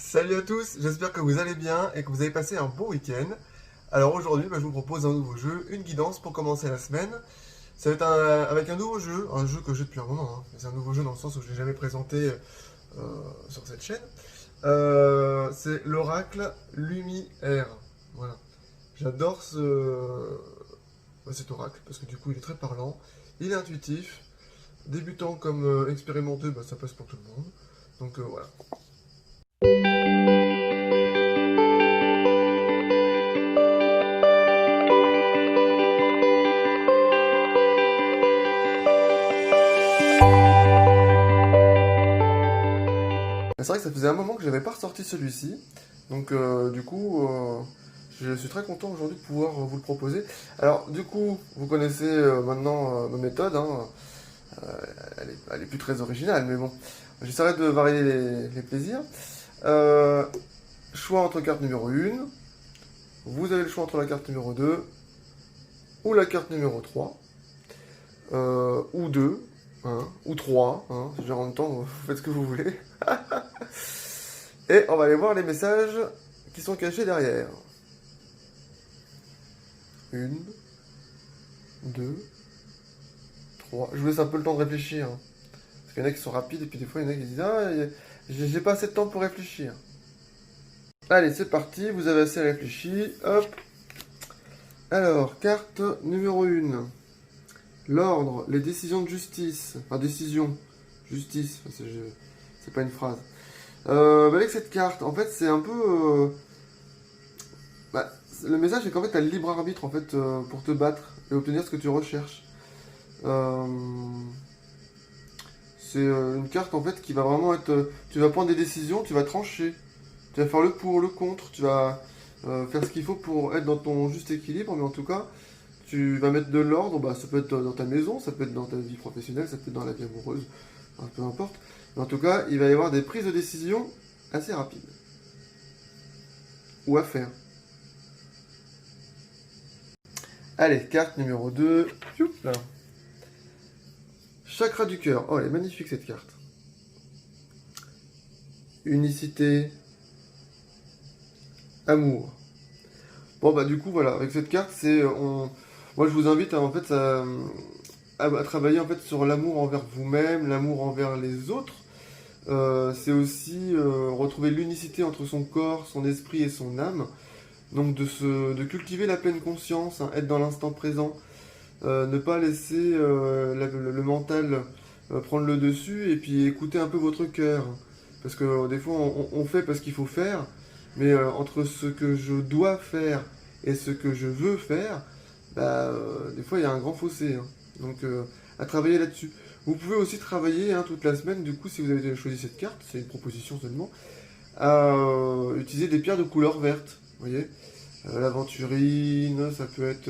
Salut à tous, j'espère que vous allez bien et que vous avez passé un bon week-end. Alors aujourd'hui, je vous propose un nouveau jeu, une guidance pour commencer la semaine. Ça va être avec un nouveau jeu, un jeu que j'ai depuis un moment. C'est un nouveau jeu dans le sens où je ne l'ai jamais présenté sur cette chaîne. C'est l'Oracle Lumière. Voilà. J'adore cet oracle parce que du coup il est très parlant, il est intuitif, débutant comme expérimenté, ça passe pour tout le monde. Donc voilà. C'est vrai que ça faisait un moment que j'avais pas ressorti celui-ci, donc du coup je suis très content aujourd'hui de pouvoir vous le proposer. Alors du coup, vous connaissez maintenant ma méthode, hein. Euh, elle est plus très originale, mais bon, j'essaierai de varier les plaisirs. Euh, Choix entre carte numéro 1, vous avez le choix entre la carte numéro 2 ou la carte numéro 3, ou 2, hein, ou 3, hein, genre en même temps, vous faites ce que vous voulez. Et on va aller voir les messages qui sont cachés derrière. Une, deux, trois. Je vous laisse un peu le temps de réfléchir, hein. Parce qu'il y en a qui sont rapides et puis des fois il y en a qui disent ah, j'ai pas assez de temps pour réfléchir. Allez, c'est parti, vous avez assez réfléchi. Hop. Alors, carte numéro 1. L'ordre, les décisions de justice. Enfin, décision. Justice, c'est pas une phrase. Avec cette carte, en fait, c'est un peu. Le message, c'est qu'en fait, tu as le libre arbitre en fait, pour te battre et obtenir ce que tu recherches. Euh, c'est une carte en fait qui va vraiment être. Tu vas prendre des décisions, tu vas trancher. Tu vas faire le pour, le contre, tu vas faire ce qu'il faut pour être dans ton juste équilibre, mais en tout cas, tu vas mettre de l'ordre. Ça peut être dans ta maison, ça peut être dans ta vie professionnelle, ça peut être dans la vie amoureuse, enfin, peu importe. Mais en tout cas, il va y avoir des prises de décision assez rapides. Ou à faire. Allez, carte numéro 2. Là. Chakra du cœur. Oh, elle est magnifique cette carte. Unicité. Amour. Bon, du coup, voilà, avec cette carte, moi je vous invite en fait, à travailler en fait sur l'amour envers vous-même, l'amour envers les autres. C'est aussi retrouver l'unicité entre son corps, son esprit et son âme. Donc de cultiver la pleine conscience, hein, être dans l'instant présent, ne pas laisser le mental prendre le dessus et puis écouter un peu votre cœur. Parce que des fois on fait parce qu'il faut faire, mais entre ce que je dois faire et ce que je veux faire, des fois il y a un grand fossé, hein. Donc à travailler là-dessus. Vous pouvez aussi travailler, hein, toute la semaine, du coup si vous avez choisi cette carte, c'est une proposition seulement, à utiliser des pierres de couleur verte. Vous voyez, l'aventurine, ça peut être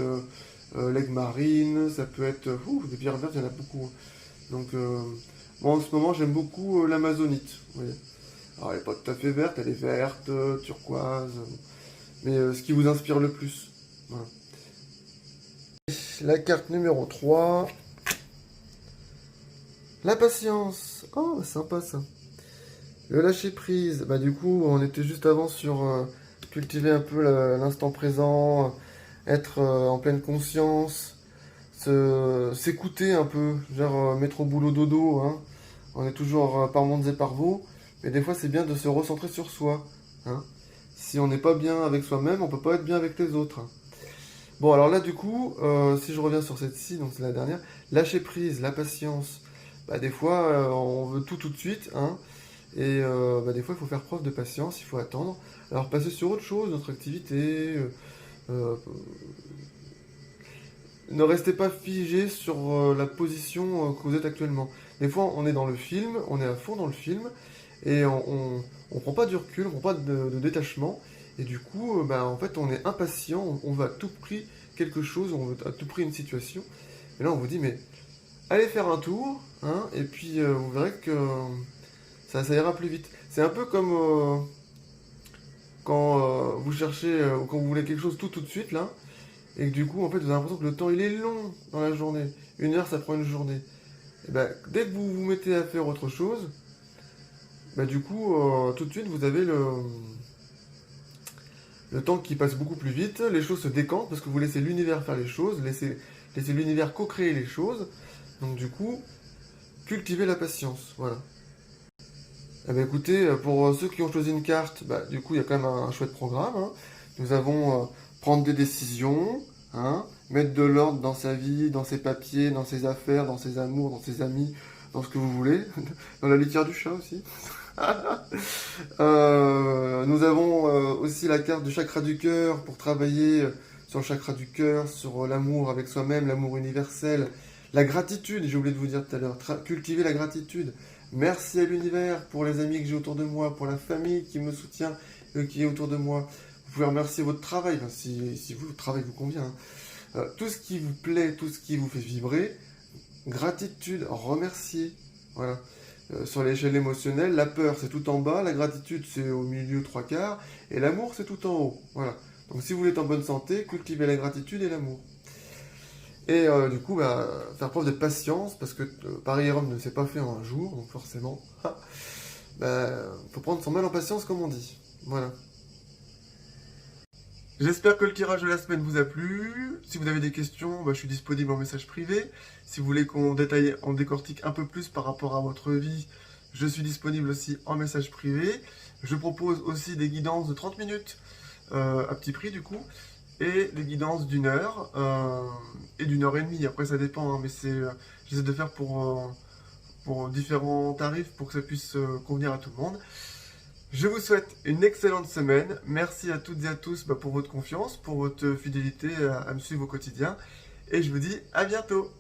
l'aigle marine, ça peut être. Des pierres vertes, il y en a beaucoup. Donc, moi en ce moment, j'aime beaucoup l'amazonite. Vous voyez. Alors, elle n'est pas tout à fait verte, elle est verte, turquoise. Mais ce qui vous inspire le plus. Voilà. La carte numéro 3. La patience. Oh, sympa ça. Le lâcher prise. Du coup, on était juste avant sur cultiver un peu l'instant présent, être en pleine conscience, s'écouter un peu, genre mettre au boulot dodo, hein. On est toujours par mondes et par veaux, mais des fois c'est bien de se recentrer sur soi, hein. Si on n'est pas bien avec soi-même, on peut pas être bien avec les autres. Bon, alors là du coup, si je reviens sur cette-ci, donc c'est la dernière, lâcher prise, la patience. Des fois on veut tout de suite, hein. Et des fois il faut faire preuve de patience, il faut attendre. Alors passer sur autre chose, notre activité. Euh, Ne restez pas figé sur la position que vous êtes actuellement. Des fois, on est dans le film, on est à fond dans le film, et on prend pas du recul, on prend pas de détachement, et du coup, en fait, on est impatient, on veut à tout prix quelque chose, on veut à tout prix une situation. Et là, on vous dit, mais allez faire un tour, hein, et puis vous verrez que ça ira plus vite. C'est un peu comme quand vous cherchez, ou quand vous voulez quelque chose tout de suite, là, et que du coup, en fait, vous avez l'impression que le temps, il est long dans la journée. Une heure, ça prend une journée. Et dès que vous vous mettez à faire autre chose, bah, du coup, tout de suite, vous avez le temps qui passe beaucoup plus vite, les choses se décantent parce que vous laissez l'univers faire les choses, laissez l'univers co-créer les choses. Donc du coup, cultivez la patience. Voilà. Eh ben, écoutez, pour ceux qui ont choisi une carte, bah, du coup, il y a quand même un chouette programme, hein. Nous avons prendre des décisions, hein, mettre de l'ordre dans sa vie, dans ses papiers, dans ses affaires, dans ses amours, dans ses amis, dans ce que vous voulez, dans la litière du chat aussi. Nous avons aussi la carte du chakra du cœur pour travailler sur le chakra du cœur, sur l'amour avec soi-même, l'amour universel, la gratitude, j'ai oublié de vous dire tout à l'heure, cultiver la gratitude. Merci à l'univers pour les amis que j'ai autour de moi, pour la famille qui me soutient, qui est autour de moi. Vous pouvez remercier votre travail, enfin, si votre travail vous convient, hein. Tout ce qui vous plaît, tout ce qui vous fait vibrer, gratitude, remercier. Voilà. Sur l'échelle émotionnelle, la peur c'est tout en bas, la gratitude c'est au milieu trois quarts, et l'amour c'est tout en haut. Voilà. Donc si vous voulez être en bonne santé, cultivez la gratitude et l'amour. Et du coup, bah, faire preuve de patience, parce que Paris et Rome ne s'est pas fait en un jour, donc forcément, bah, faut prendre son mal en patience comme on dit. Voilà. J'espère que le tirage de la semaine vous a plu. Si vous avez des questions, bah, je suis disponible en message privé. Si vous voulez qu'on détaille, on décortique un peu plus par rapport à votre vie, je suis disponible aussi en message privé. Je propose aussi des guidances de 30 minutes à petit prix du coup, et des guidances d'une heure et d'une heure et demie. Après ça dépend, hein, mais j'essaie de faire pour différents tarifs pour que ça puisse convenir à tout le monde. Je vous souhaite une excellente semaine. Merci à toutes et à tous pour votre confiance, pour votre fidélité à me suivre au quotidien. Et je vous dis à bientôt.